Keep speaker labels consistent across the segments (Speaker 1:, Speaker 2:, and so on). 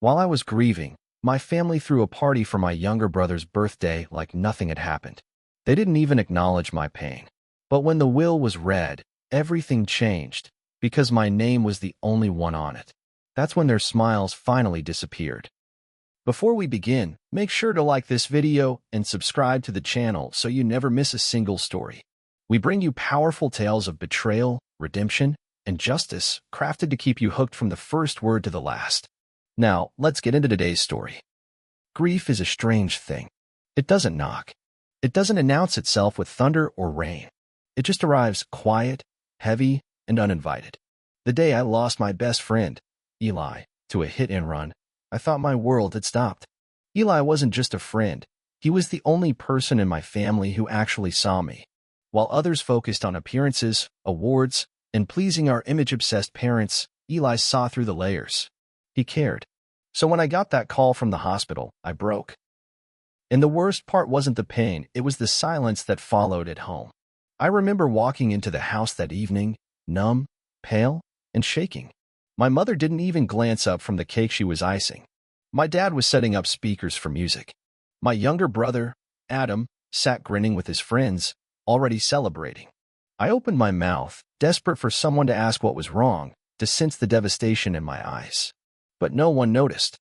Speaker 1: While I was grieving, my family threw a party for my younger brother's birthday like nothing had happened. They didn't even acknowledge my pain. But when the will was read, everything changed, because my name was the only one on it. That's when their smiles finally disappeared. Before we begin, make sure to like this video and subscribe to the channel so you never miss a single story. We bring you powerful tales of betrayal, redemption, and justice, crafted to keep you hooked from the first word to the last. Now, let's get into today's story. Grief is a strange thing. It doesn't knock. It doesn't announce itself with thunder or rain. It just arrives quiet, heavy, and uninvited. The day I lost my best friend, Eli, to a hit-and-run, I thought my world had stopped. Eli wasn't just a friend. He was the only person in my family who actually saw me. While others focused on appearances, awards, and pleasing our image-obsessed parents, Eli saw through the layers. He cared. So when I got that call from the hospital, I broke. And the worst part wasn't the pain, it was the silence that followed at home. I remember walking into the house that evening, numb, pale, and shaking. My mother didn't even glance up from the cake she was icing. My dad was setting up speakers for music. My younger brother, Adam, sat grinning with his friends, already celebrating. I opened my mouth, desperate for someone to ask what was wrong, to sense the devastation in my eyes. But no one noticed.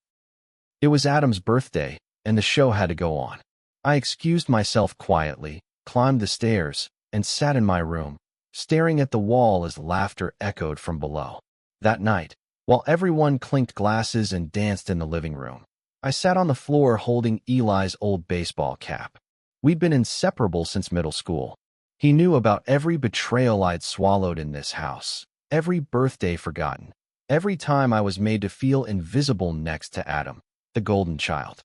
Speaker 1: It was Adam's birthday, and the show had to go on. I excused myself quietly, climbed the stairs, and sat in my room, staring at the wall as laughter echoed from below. That night, while everyone clinked glasses and danced in the living room, I sat on the floor holding Eli's old baseball cap. We'd been inseparable since middle school. He knew about every betrayal I'd swallowed in this house, every birthday forgotten, every time I was made to feel invisible next to Adam, the golden child.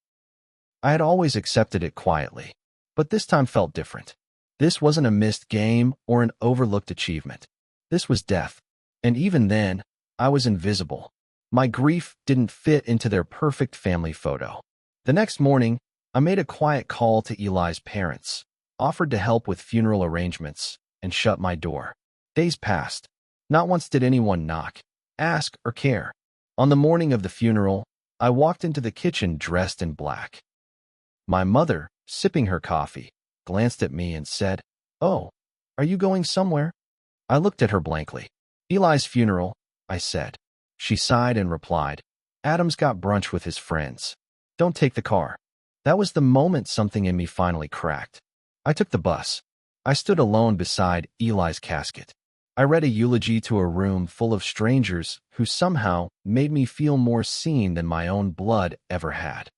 Speaker 1: I had always accepted it quietly, but this time felt different. This wasn't a missed game or an overlooked achievement. This was death. And even then, I was invisible. My grief didn't fit into their perfect family photo. The next morning, I made a quiet call to Eli's parents, offered to help with funeral arrangements, and shut my door. Days passed. Not once did anyone knock, ask, or care. On the morning of the funeral, I walked into the kitchen dressed in black. My mother, sipping her coffee, glanced at me and said, "Oh, are you going somewhere?" I looked at her blankly. "Eli's funeral," I said. She sighed and replied, "Adam's got brunch with his friends. Don't take the car." That was the moment something in me finally cracked. I took the bus. I stood alone beside Eli's casket. I read a eulogy to a room full of strangers who somehow made me feel more seen than my own blood ever had.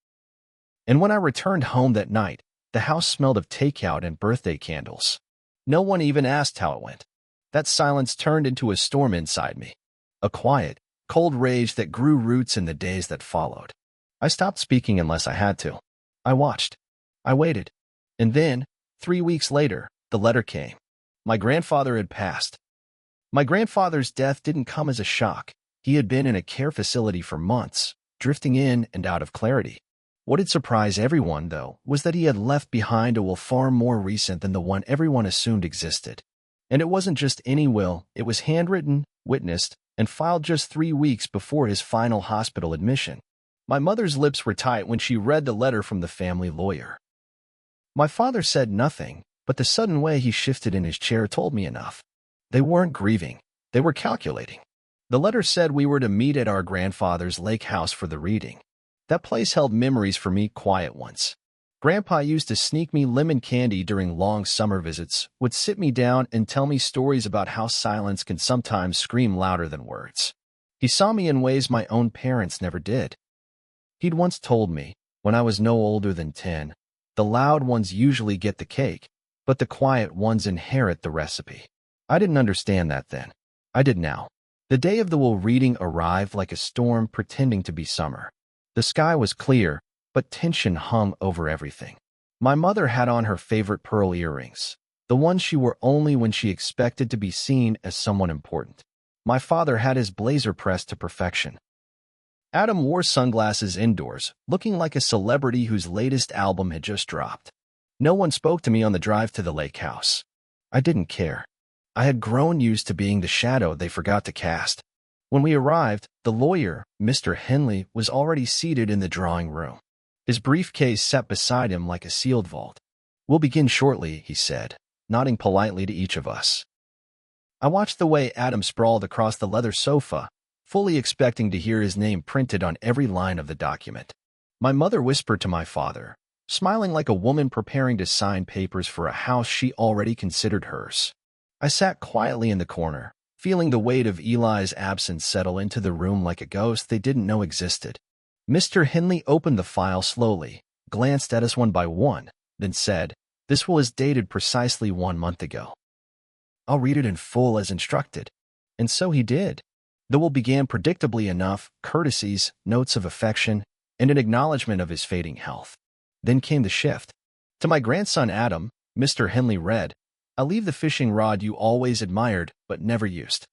Speaker 1: And when I returned home that night, the house smelled of takeout and birthday candles. No one even asked how it went. That silence turned into a storm inside me. A quiet, cold rage that grew roots in the days that followed. I stopped speaking unless I had to. I watched. I waited. And then, 3 weeks later, the letter came. My grandfather had passed. My grandfather's death didn't come as a shock. He had been in a care facility for months, drifting in and out of clarity. What had surprised everyone, though, was that he had left behind a will far more recent than the one everyone assumed existed. And it wasn't just any will, it was handwritten, witnessed, and filed just 3 weeks before his final hospital admission. My mother's lips were tight when she read the letter from the family lawyer. My father said nothing, but the sudden way he shifted in his chair told me enough. They weren't grieving, they were calculating. The letter said we were to meet at our grandfather's lake house for the reading. That place held memories for me, quiet ones. Grandpa used to sneak me lemon candy during long summer visits, would sit me down and tell me stories about how silence can sometimes scream louder than words. He saw me in ways my own parents never did. He'd once told me, when I was no older than 10, the loud ones usually get the cake, but the quiet ones inherit the recipe. I didn't understand that then. I did now. The day of the will reading arrived like a storm pretending to be summer. The sky was clear, but tension hung over everything. My mother had on her favorite pearl earrings, the ones she wore only when she expected to be seen as someone important. My father had his blazer pressed to perfection. Adam wore sunglasses indoors, looking like a celebrity whose latest album had just dropped. No one spoke to me on the drive to the lake house. I didn't care. I had grown used to being the shadow they forgot to cast. When we arrived, the lawyer, Mr. Henley, was already seated in the drawing room. His briefcase sat beside him like a sealed vault. "We'll begin shortly," he said, nodding politely to each of us. I watched the way Adam sprawled across the leather sofa, fully expecting to hear his name printed on every line of the document. My mother whispered to my father, smiling like a woman preparing to sign papers for a house she already considered hers. I sat quietly in the corner, feeling the weight of Eli's absence settle into the room like a ghost they didn't know existed. Mr. Henley opened the file slowly, glanced at us one by one, then said, "This will is dated precisely 1 month ago. I'll read it in full as instructed." And so he did. The will began predictably enough, courtesies, notes of affection, and an acknowledgement of his fading health. Then came the shift. "To my grandson Adam," Mr. Henley read, "I leave the fishing rod you always admired but never used."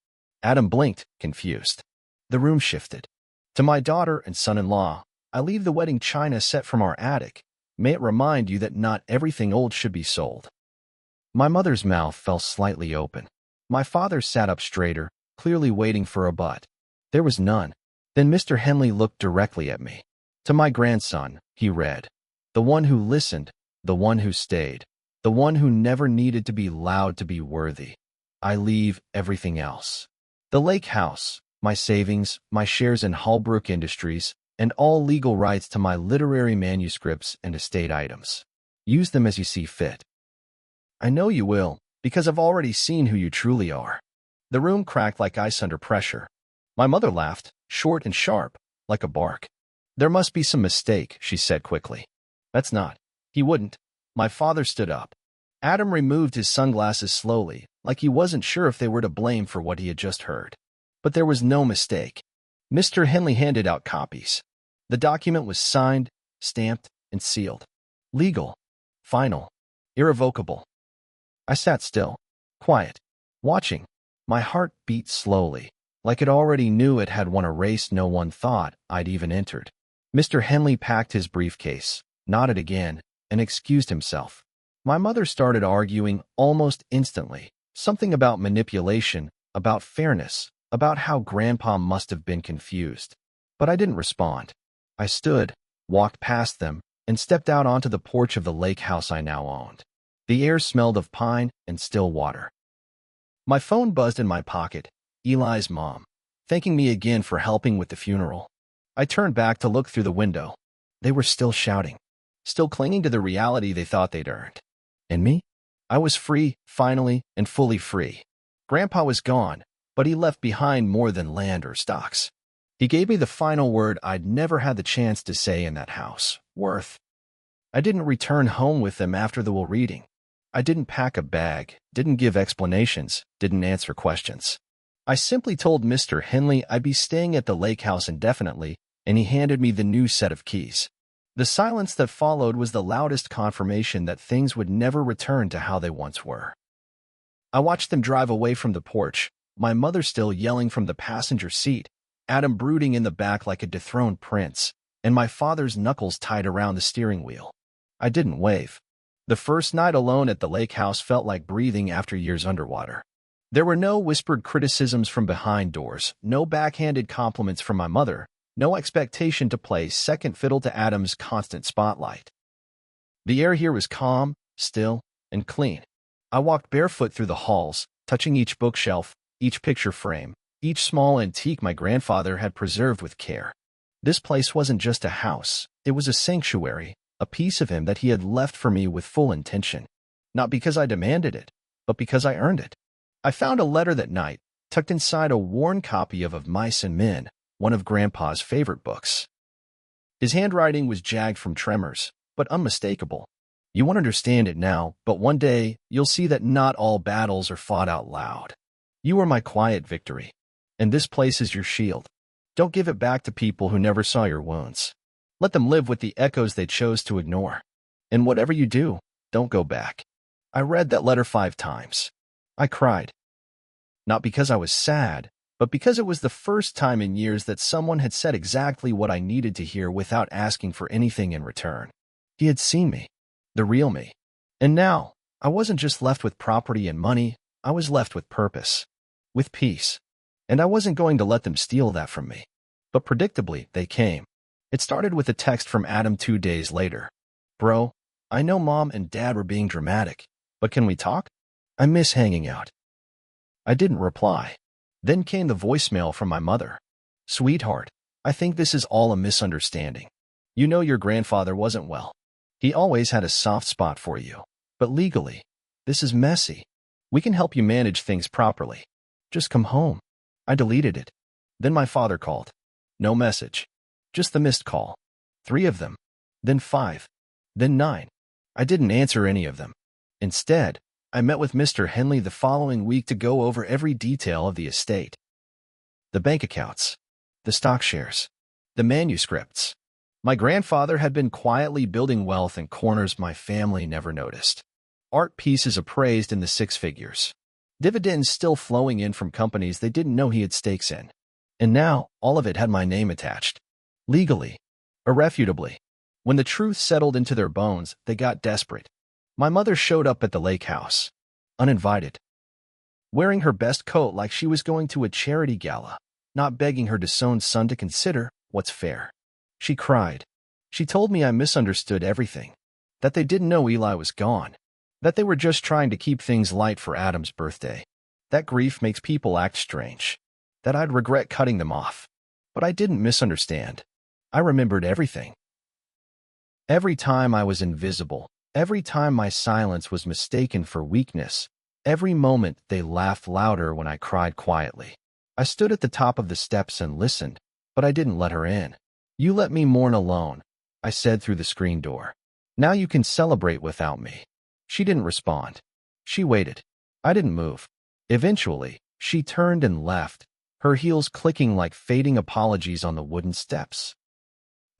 Speaker 1: Adam blinked, confused. The room shifted. "To my daughter and son-in-law, I leave the wedding china set from our attic. May it remind you that not everything old should be sold." My mother's mouth fell slightly open. My father sat up straighter, clearly waiting for a but. There was none. Then Mr. Henley looked directly at me. "To my grandson," he read, "the one who listened, the one who stayed, the one who never needed to be loud to be worthy, I leave everything else. The lake house, my savings, my shares in Holbrook Industries, and all legal rights to my literary manuscripts and estate items. Use them as you see fit. I know you will, because I've already seen who you truly are." The room cracked like ice under pressure. My mother laughed, short and sharp, like a bark. "There must be some mistake," she said quickly. "That's not." He wouldn't. My father stood up. Adam removed his sunglasses slowly, like he wasn't sure if they were to blame for what he had just heard. But there was no mistake. Mr. Henley handed out copies. The document was signed, stamped, and sealed. Legal. Final. Irrevocable. I sat still, quiet, watching. My heart beat slowly, like it already knew it had won a race no one thought I'd even entered. Mr. Henley packed his briefcase, nodded again, and excused himself. My mother started arguing almost instantly, something about manipulation, about fairness, about how Grandpa must have been confused. But I didn't respond. I stood, walked past them, and stepped out onto the porch of the lake house I now owned. The air smelled of pine and still water. My phone buzzed in my pocket, Eli's mom, thanking me again for helping with the funeral. I turned back to look through the window. They were still shouting, still clinging to the reality they thought they'd earned. And me? I was free, finally, and fully free. Grandpa was gone, but he left behind more than land or stocks. He gave me the final word I'd never had the chance to say in that house, worth. I didn't return home with them after the will reading. I didn't pack a bag, didn't give explanations, didn't answer questions. I simply told Mr. Henley I'd be staying at the lake house indefinitely, and he handed me the new set of keys. The silence that followed was the loudest confirmation that things would never return to how they once were. I watched them drive away from the porch, my mother still yelling from the passenger seat, Adam brooding in the back like a dethroned prince, and my father's knuckles tied around the steering wheel. I didn't wave. The first night alone at the lake house felt like breathing after years underwater. There were no whispered criticisms from behind doors, no backhanded compliments from my mother, no expectation to play second fiddle to Adam's constant spotlight. The air here was calm, still, and clean. I walked barefoot through the halls, touching each bookshelf, each picture frame, each small antique my grandfather had preserved with care. This place wasn't just a house, it was a sanctuary, a piece of him that he had left for me with full intention. Not because I demanded it, but because I earned it. I found a letter that night, tucked inside a worn copy of Mice and Men, one of Grandpa's favorite books. His handwriting was jagged from tremors, but unmistakable. "You won't understand it now, but one day you'll see that not all battles are fought out loud. You are my quiet victory, and this place is your shield. Don't give it back to people who never saw your wounds. Let them live with the echoes they chose to ignore. And whatever you do, don't go back." I read that letter 5 times. I cried. Not because I was sad, but because it was the first time in years that someone had said exactly what I needed to hear without asking for anything in return. He had seen me, the real me. And now, I wasn't just left with property and money, I was left with purpose, with peace. And I wasn't going to let them steal that from me. But predictably, they came. It started with a text from Adam 2 days later. Bro, I know Mom and Dad were being dramatic, but can we talk? I miss hanging out. I didn't reply. Then came the voicemail from my mother. Sweetheart, I think this is all a misunderstanding. You know your grandfather wasn't well. He always had a soft spot for you. But legally, this is messy. We can help you manage things properly. Just come home. I deleted it. Then my father called. No message. Just the missed call. 3 of them. Then 5. Then 9. I didn't answer any of them. Instead, I met with Mr. Henley the following week to go over every detail of the estate. The bank accounts. The stock shares. The manuscripts. My grandfather had been quietly building wealth in corners my family never noticed. Art pieces appraised in the 6 figures. Dividends still flowing in from companies they didn't know he had stakes in. And now, all of it had my name attached. Legally. Irrefutably. When the truth settled into their bones, they got desperate. My mother showed up at the lake house. Uninvited. Wearing her best coat like she was going to a charity gala, not begging her disowned son to consider what's fair. She cried. She told me I misunderstood everything. That they didn't know Eli was gone. That they were just trying to keep things light for Adam's birthday. That grief makes people act strange. That I'd regret cutting them off. But I didn't misunderstand. I remembered everything. Every time I was invisible, every time my silence was mistaken for weakness, every moment they laughed louder when I cried quietly. I stood at the top of the steps and listened, but I didn't let her in. You let me mourn alone, I said through the screen door. Now you can celebrate without me. She didn't respond. She waited. I didn't move. Eventually, she turned and left, her heels clicking like fading apologies on the wooden steps.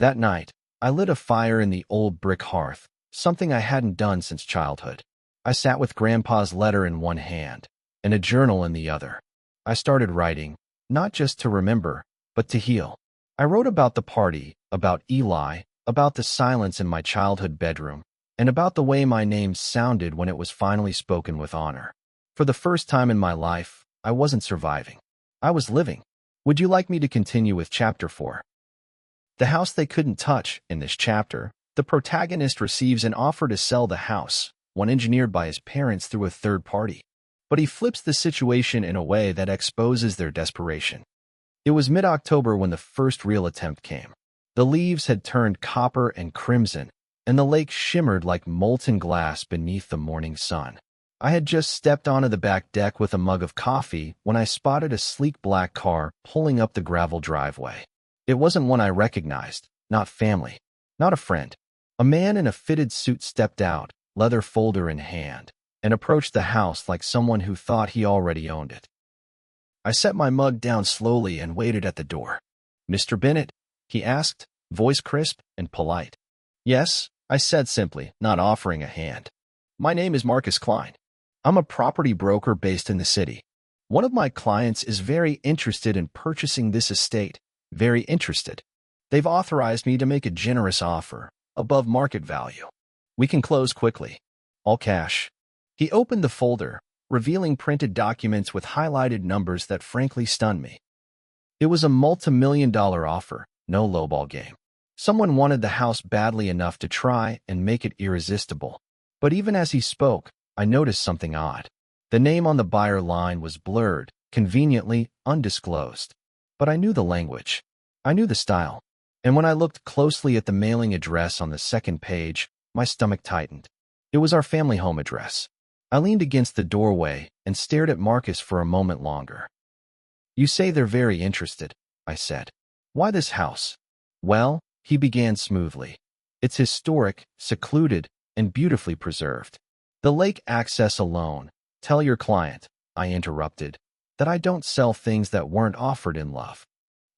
Speaker 1: That night, I lit a fire in the old brick hearth, something I hadn't done since childhood. I sat with Grandpa's letter in one hand and a journal in the other. I started writing, not just to remember, but to heal. I wrote about the party, about Eli, about the silence in my childhood bedroom, and about the way my name sounded when it was finally spoken with honor. For the first time in my life, I wasn't surviving. I was living. Would you like me to continue with Chapter 4? The house they couldn't touch. In this chapter, the protagonist receives an offer to sell the house, one engineered by his parents through a third party. But he flips the situation in a way that exposes their desperation. It was mid-October when the first real attempt came. The leaves had turned copper and crimson, and the lake shimmered like molten glass beneath the morning sun. I had just stepped onto the back deck with a mug of coffee when I spotted a sleek black car pulling up the gravel driveway. It wasn't one I recognized, not family, not a friend. A man in a fitted suit stepped out, leather folder in hand, and approached the house like someone who thought he already owned it. I set my mug down slowly and waited at the door. "Mr. Bennett?" he asked, voice crisp and polite. "Yes," I said simply, not offering a hand. "My name is Marcus Klein. I'm a property broker based in the city. One of my clients is very interested in purchasing this estate. Very interested. They've authorized me to make a generous offer, above market value. We can close quickly. All cash." He opened the folder, revealing printed documents with highlighted numbers that frankly stunned me. It was a multi-million-dollar offer, no lowball game. Someone wanted the house badly enough to try and make it irresistible. But even as he spoke, I noticed something odd. The name on the buyer line was blurred, conveniently undisclosed. But I knew the language. I knew the style. And when I looked closely at the mailing address on the second page, my stomach tightened. It was our family home address. I leaned against the doorway and stared at Marcus for a moment longer. "You say they're very interested," I said. "Why this house?" "Well," he began smoothly, "it's historic, secluded, and beautifully preserved. The lake access alone. Tell your client," I interrupted, "that I don't sell things that weren't offered in love."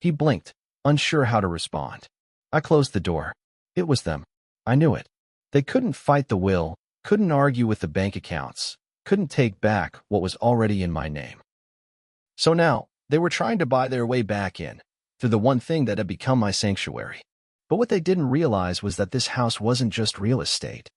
Speaker 1: He blinked, unsure how to respond. I closed the door. It was them. I knew it. They couldn't fight the will, couldn't argue with the bank accounts, couldn't take back what was already in my name. So now, they were trying to buy their way back in, through the one thing that had become my sanctuary. But what they didn't realize was that this house wasn't just real estate.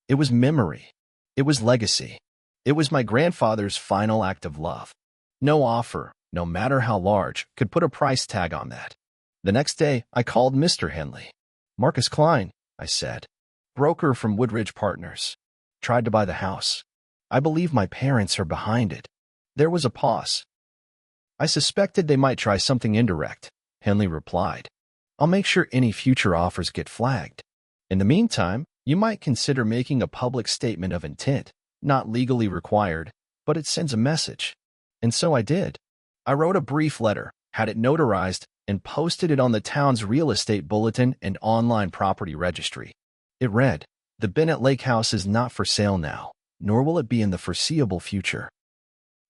Speaker 1: It was memory. It was legacy. It was my grandfather's final act of love. No offer, no matter how large, could put a price tag on that. The next day, I called Mr. Henley. Marcus Klein, I said, broker from Woodridge Partners. Tried to buy the house. I believe my parents are behind it. There was a pause. I suspected they might try something indirect, Henley replied. I'll make sure any future offers get flagged. In the meantime, you might consider making a public statement of intent, not legally required, but it sends a message. And so I did. I wrote a brief letter, had it notarized, and posted it on the town's real estate bulletin and online property registry. It read, "The Bennett Lake House is not for sale now, nor will it be in the foreseeable future.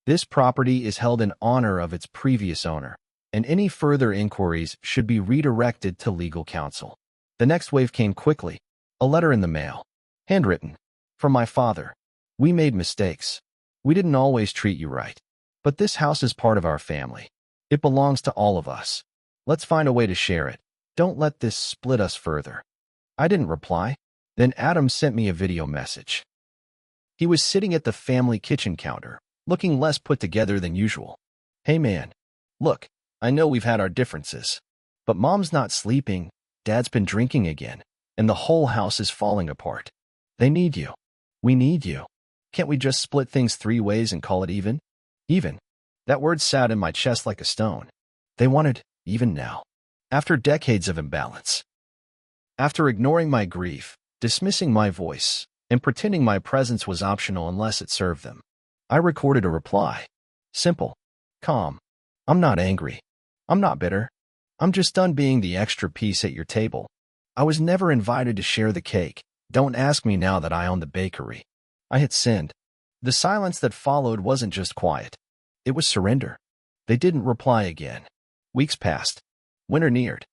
Speaker 1: This property is held in honor of its previous owner, and any further inquiries should be redirected to legal counsel." The next wave came quickly. A letter in the mail. Handwritten. From my father. "We made mistakes. We didn't always treat you right. But this house is part of our family. It belongs to all of us. Let's find a way to share it. Don't let this split us further." I didn't reply. Then Adam sent me a video message. He was sitting at the family kitchen counter, looking less put together than usual. "Hey man, look, I know we've had our differences, but Mom's not sleeping, Dad's been drinking again, and the whole house is falling apart. They need you. We need you. Can't we just split things 3 ways and call it even?" Even. That word sat in my chest like a stone. They wanted even now. After decades of imbalance. After ignoring my grief, dismissing my voice, and pretending my presence was optional unless it served them, I recorded a reply. Simple. Calm. I'm not angry. I'm not bitter. I'm just done being the extra piece at your table. I was never invited to share the cake. Don't ask me now that I own the bakery. I had sinned. The silence that followed wasn't just quiet. It was surrender. They didn't reply again. Weeks passed. Winter neared.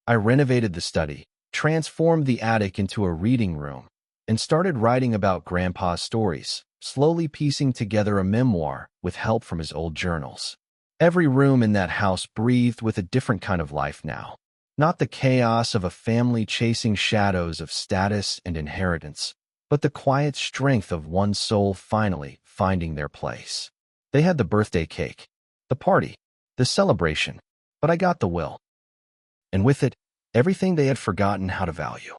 Speaker 1: I renovated the study, transformed the attic into a reading room, and started writing about Grandpa's stories, slowly piecing together a memoir with help from his old journals. Every room in that house breathed with a different kind of life now. Not the chaos of a family chasing shadows of status and inheritance, but the quiet strength of one soul finally finding their place. They had the birthday cake, the party, the celebration, but I got the will. And with it, everything they had forgotten how to value.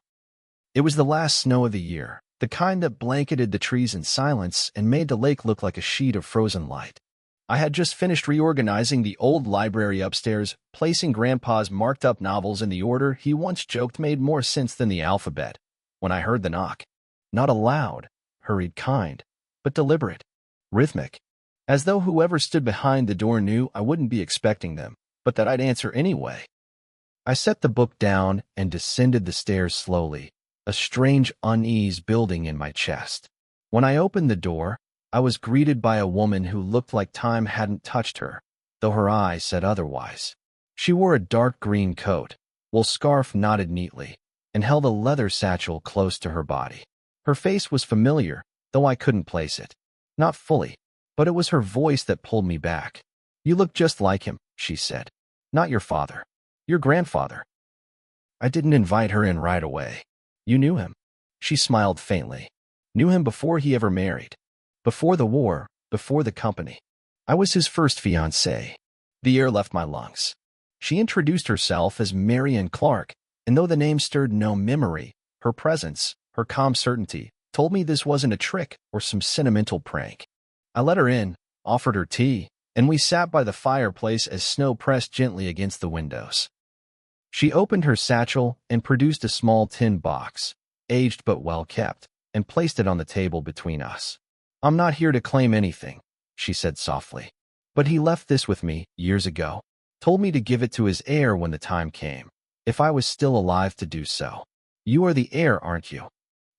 Speaker 1: It was the last snow of the year, the kind that blanketed the trees in silence and made the lake look like a sheet of frozen light. I had just finished reorganizing the old library upstairs, placing Grandpa's marked-up novels in the order he once joked made more sense than the alphabet, when I heard the knock. Not a loud, hurried kind, but deliberate, rhythmic, as though whoever stood behind the door knew I wouldn't be expecting them, but that I'd answer anyway. I set the book down and descended the stairs slowly, a strange unease building in my chest. When I opened the door, I was greeted by a woman who looked like time hadn't touched her, though her eyes said otherwise. She wore a dark green coat, wool scarf knotted neatly, and held a leather satchel close to her body. Her face was familiar, though I couldn't place it. Not fully, but it was her voice that pulled me back. "You look just like him," she said. "Not your father. Your grandfather." I didn't invite her in right away. "You knew him?" She smiled faintly. "Knew him before he ever married. Before the war, before the company. I was his first fiancée." The air left my lungs. She introduced herself as Marian Clark, and though the name stirred no memory, her presence, her calm certainty, told me this wasn't a trick or some sentimental prank. I let her in, offered her tea, and we sat by the fireplace as snow pressed gently against the windows. She opened her satchel and produced a small tin box, aged but well kept, and placed it on the table between us. "I'm not here to claim anything," she said softly. "But he left this with me years ago. Told me to give it to his heir when the time came, if I was still alive to do so. You are the heir, aren't you?"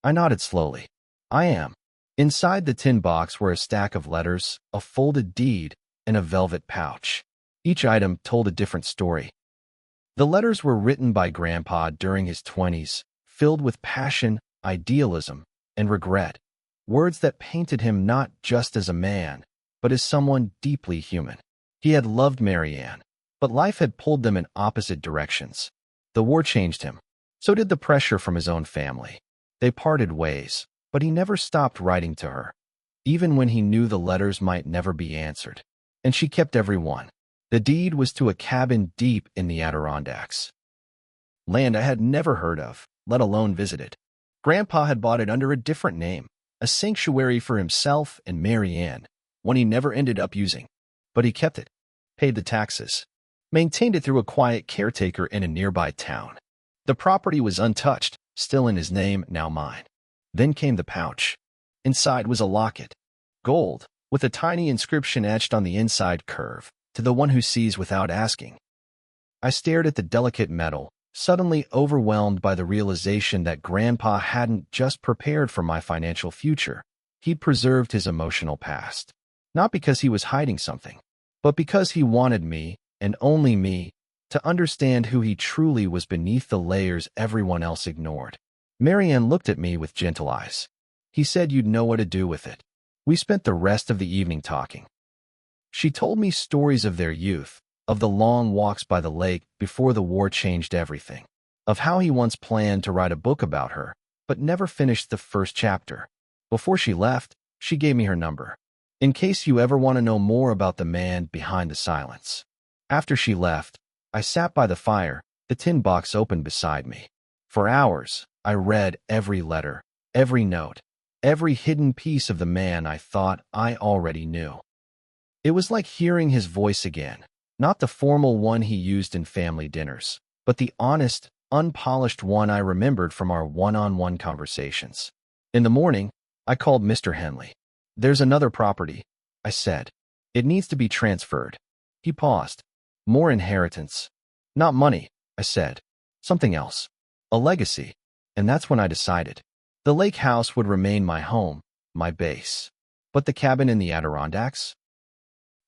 Speaker 1: I nodded slowly. "I am." Inside the tin box were a stack of letters, a folded deed, and a velvet pouch. Each item told a different story. The letters were written by Grandpa during his 20s, filled with passion, idealism, and regret. Words that painted him not just as a man, but as someone deeply human. He had loved Marianne, but life had pulled them in opposite directions. The war changed him. So did the pressure from his own family. They parted ways, but he never stopped writing to her, even when he knew the letters might never be answered. And she kept every one. The deed was to a cabin deep in the Adirondacks. Land I had never heard of, let alone visited. Grandpa had bought it under a different name, a sanctuary for himself and Mary Ann, one he never ended up using. But he kept it, paid the taxes, maintained it through a quiet caretaker in a nearby town. The property was untouched, still in his name, now mine. Then came the pouch. Inside was a locket, gold, with a tiny inscription etched on the inside curve, to the one who sees without asking. I stared at the delicate metal, suddenly overwhelmed by the realization that Grandpa hadn't just prepared for my financial future. He'd preserved his emotional past. Not because he was hiding something, but because he wanted me, and only me, to understand who he truly was beneath the layers everyone else ignored. Marianne looked at me with gentle eyes. He said you'd know what to do with it. We spent the rest of the evening talking. She told me stories of their youth, of the long walks by the lake before the war changed everything, of how he once planned to write a book about her, but never finished the first chapter. Before she left, she gave me her number, in case you ever want to know more about the man behind the silence. After she left, I sat by the fire, the tin box open beside me. For hours, I read every letter, every note, every hidden piece of the man I thought I already knew. It was like hearing his voice again, not the formal one he used in family dinners, but the honest, unpolished one I remembered from our one-on-one conversations. In the morning, I called Mr. Henley. There's another property, I said. It needs to be transferred. He paused. More inheritance. Not money, I said. Something else. A legacy. And that's when I decided. The lake house would remain my home, my base. But the cabin in the Adirondacks?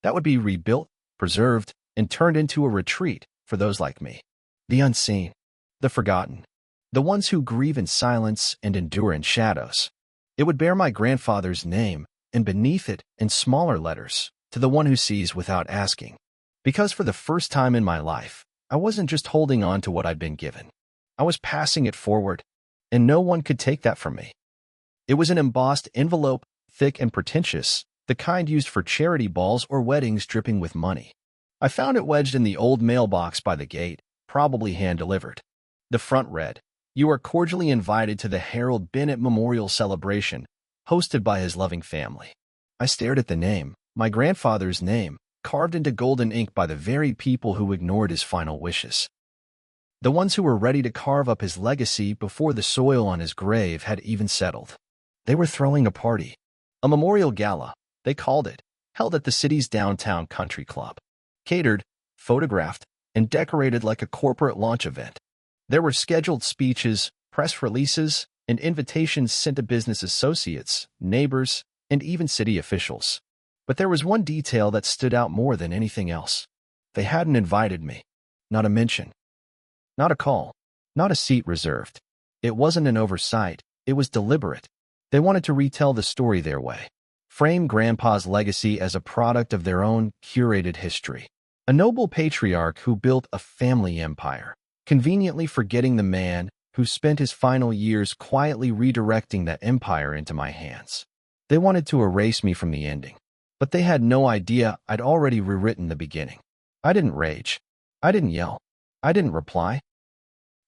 Speaker 1: That would be rebuilt, preserved, and turned into a retreat for those like me. The unseen, the forgotten, the ones who grieve in silence and endure in shadows. It would bear my grandfather's name, and beneath it, in smaller letters, to the one who sees without asking. Because for the first time in my life, I wasn't just holding on to what I'd been given. I was passing it forward, and no one could take that from me. It was an embossed envelope, thick and pretentious, the kind used for charity balls or weddings dripping with money. I found it wedged in the old mailbox by the gate, probably hand-delivered. The front read, "You are cordially invited to the Harold Bennett Memorial Celebration, hosted by his loving family." I stared at the name, my grandfather's name, carved into golden ink by the very people who ignored his final wishes. The ones who were ready to carve up his legacy before the soil on his grave had even settled. They were throwing a party. A memorial gala, they called it, held at the city's downtown country club. Catered, photographed, and decorated like a corporate launch event. There were scheduled speeches, press releases, and invitations sent to business associates, neighbors, and even city officials. But there was one detail that stood out more than anything else. They hadn't invited me. Not a mention. Not a call. Not a seat reserved. It wasn't an oversight. It was deliberate. They wanted to retell the story their way. Frame Grandpa's legacy as a product of their own curated history. A noble patriarch who built a family empire, conveniently forgetting the man who spent his final years quietly redirecting that empire into my hands. They wanted to erase me from the ending, but they had no idea I'd already rewritten the beginning. I didn't rage. I didn't yell. I didn't reply.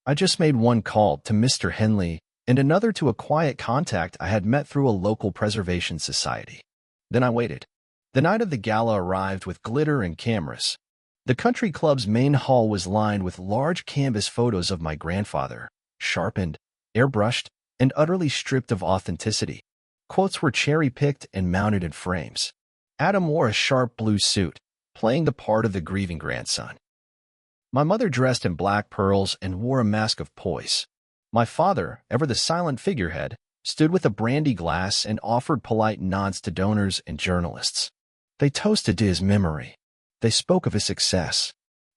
Speaker 1: I just made one call to Mr. Henley and another to a quiet contact I had met through a local preservation society. Then I waited. The night of the gala arrived with glitter and cameras. The country club's main hall was lined with large canvas photos of my grandfather, sharpened, airbrushed, and utterly stripped of authenticity. Quotes were cherry-picked and mounted in frames. Adam wore a sharp blue suit, playing the part of the grieving grandson. My mother dressed in black pearls and wore a mask of poise. My father, ever the silent figurehead, stood with a brandy glass and offered polite nods to donors and journalists. They toasted to his memory. They spoke of his success.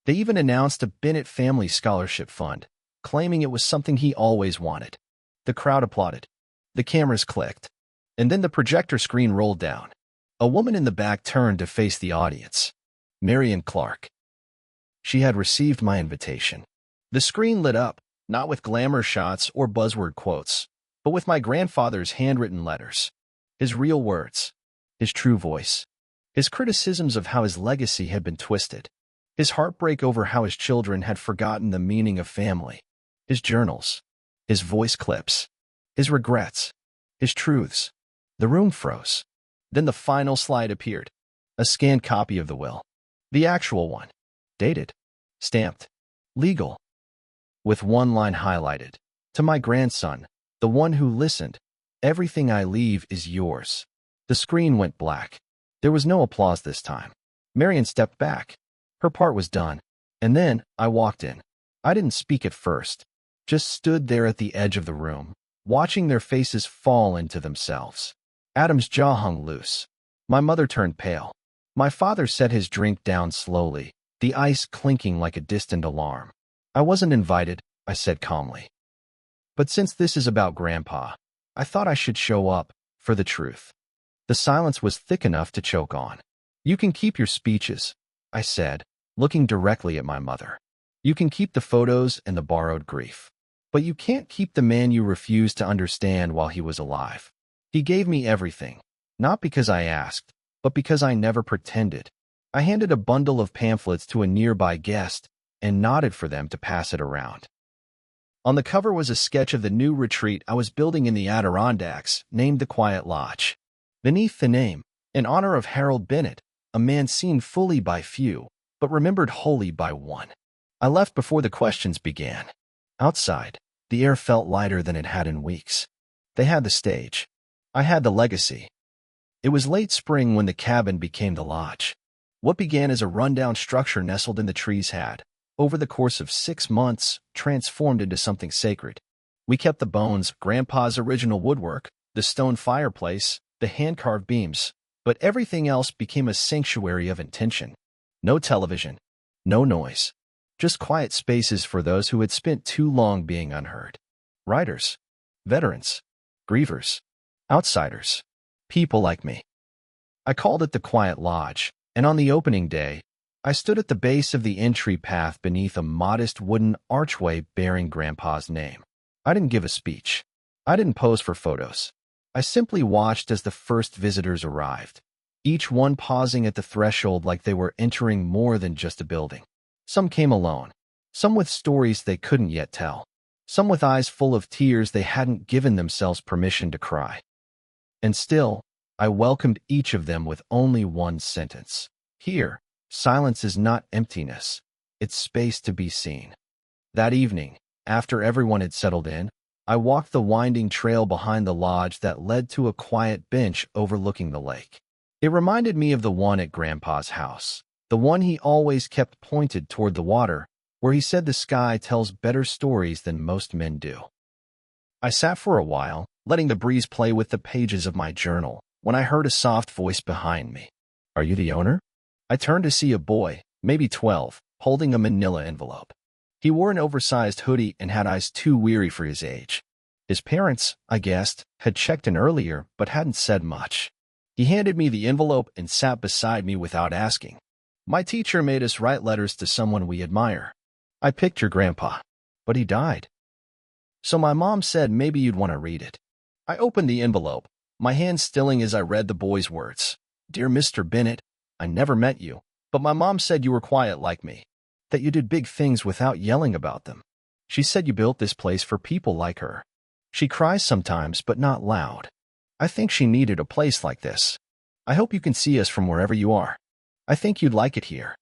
Speaker 1: They even announced a Bennett Family Scholarship Fund, claiming it was something he always wanted. The crowd applauded. The cameras clicked. And then the projector screen rolled down. A woman in the back turned to face the audience. Marian Clark. She had received my invitation. The screen lit up, not with glamour shots or buzzword quotes, but with my grandfather's handwritten letters. His real words. His true voice. His criticisms of how his legacy had been twisted. His heartbreak over how his children had forgotten the meaning of family. His journals. His voice clips. His regrets. His truths. The room froze. Then the final slide appeared. A scanned copy of the will. The actual one. Dated. Stamped. Legal. With one line highlighted. To my grandson, the one who listened, everything I leave is yours. The screen went black. There was no applause this time. Marion stepped back. Her part was done. And then I walked in. I didn't speak at first. Just stood there at the edge of the room, watching their faces fall into themselves. Adam's jaw hung loose. My mother turned pale. My father set his drink down slowly, the ice clinking like a distant alarm. I wasn't invited, I said calmly. But since this is about Grandpa, I thought I should show up for the truth. The silence was thick enough to choke on. You can keep your speeches, I said, looking directly at my mother. You can keep the photos and the borrowed grief. But you can't keep the man you refused to understand while he was alive. He gave me everything, not because I asked, but because I never pretended. I handed a bundle of pamphlets to a nearby guest and nodded for them to pass it around. On the cover was a sketch of the new retreat I was building in the Adirondacks, named the Quiet Lodge. Beneath the name, in honor of Harold Bennett, a man seen fully by few, but remembered wholly by one. I left before the questions began. Outside, the air felt lighter than it had in weeks. They had the stage. I had the legacy. It was late spring when the cabin became the lodge. What began as a rundown structure nestled in the trees had, over the course of 6 months, transformed into something sacred. We kept the bones, Grandpa's original woodwork, the stone fireplace, the hand-carved beams, but everything else became a sanctuary of intention. No television, no noise, just quiet spaces for those who had spent too long being unheard. Writers, veterans, grievers, outsiders, people like me. I called it the Quiet Lodge, and on the opening day, I stood at the base of the entry path beneath a modest wooden archway bearing Grandpa's name. I didn't give a speech. I didn't pose for photos. I simply watched as the first visitors arrived, each one pausing at the threshold like they were entering more than just a building. Some came alone, some with stories they couldn't yet tell, some with eyes full of tears they hadn't given themselves permission to cry. And still, I welcomed each of them with only one sentence. Here, silence is not emptiness, it's space to be seen. That evening, after everyone had settled in, I walked the winding trail behind the lodge that led to a quiet bench overlooking the lake. It reminded me of the one at Grandpa's house, the one he always kept pointed toward the water, where he said the sky tells better stories than most men do. I sat for a while, letting the breeze play with the pages of my journal, when I heard a soft voice behind me. "Are you the owner?" I turned to see a boy, maybe 12, holding a manila envelope. He wore an oversized hoodie and had eyes too weary for his age. His parents, I guessed, had checked in earlier but hadn't said much. He handed me the envelope and sat beside me without asking. "My teacher made us write letters to someone we admire. I picked your grandpa, but he died. So my mom said maybe you'd want to read it." I opened the envelope, my hand stilling as I read the boy's words. "Dear Mr. Bennett, I never met you, but my mom said you were quiet like me, that you did big things without yelling about them. She said you built this place for people like her. She cries sometimes, but not loud. I think she needed a place like this. I hope you can see us from wherever you are. I think you'd like it here.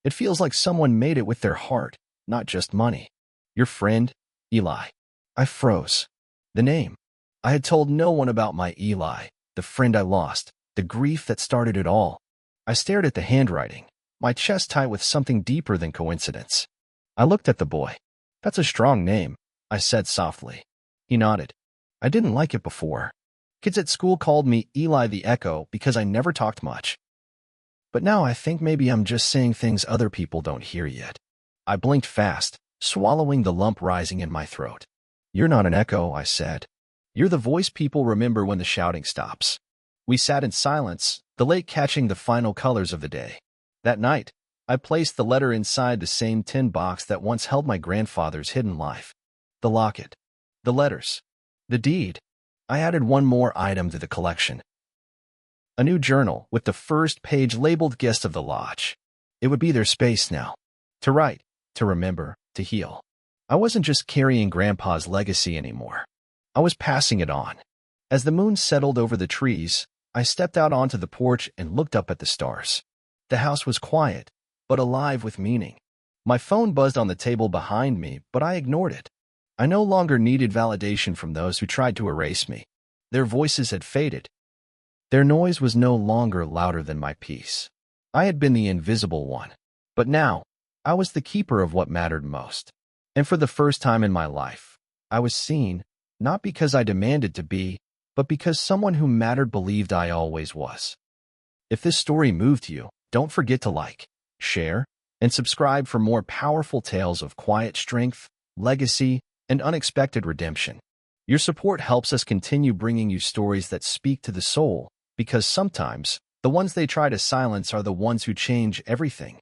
Speaker 1: It feels like someone made it with their heart, not just money. Your friend, Eli." I froze. The name. I had told no one about my Eli, the friend I lost, the grief that started it all. I stared at the handwriting, my chest tight with something deeper than coincidence. I looked at the boy. "That's a strong name," I said softly. He nodded. "I didn't like it before. Kids at school called me Eli the Echo because I never talked much. But now I think maybe I'm just saying things other people don't hear yet." I blinked fast, swallowing the lump rising in my throat. "You're not an echo," I said. "You're the voice people remember when the shouting stops." We sat in silence, the lake catching the final colors of the day. That night, I placed the letter inside the same tin box that once held my grandfather's hidden life. The locket, the letters, the deed. I added one more item to the collection. A new journal with the first page labeled Guest of the Lodge. It would be their space now. To write, to remember, to heal. I wasn't just carrying Grandpa's legacy anymore. I was passing it on. As the moon settled over the trees, I stepped out onto the porch and looked up at the stars. The house was quiet, but alive with meaning. My phone buzzed on the table behind me, but I ignored it. I no longer needed validation from those who tried to erase me. Their voices had faded. Their noise was no longer louder than my peace. I had been the invisible one. But now, I was the keeper of what mattered most. And for the first time in my life, I was seen, not because I demanded to be, but because someone who mattered believed I always was. If this story moved you, don't forget to like, share, and subscribe for more powerful tales of quiet strength, legacy, and unexpected redemption. Your support helps us continue bringing you stories that speak to the soul, because sometimes, the ones they try to silence are the ones who change everything.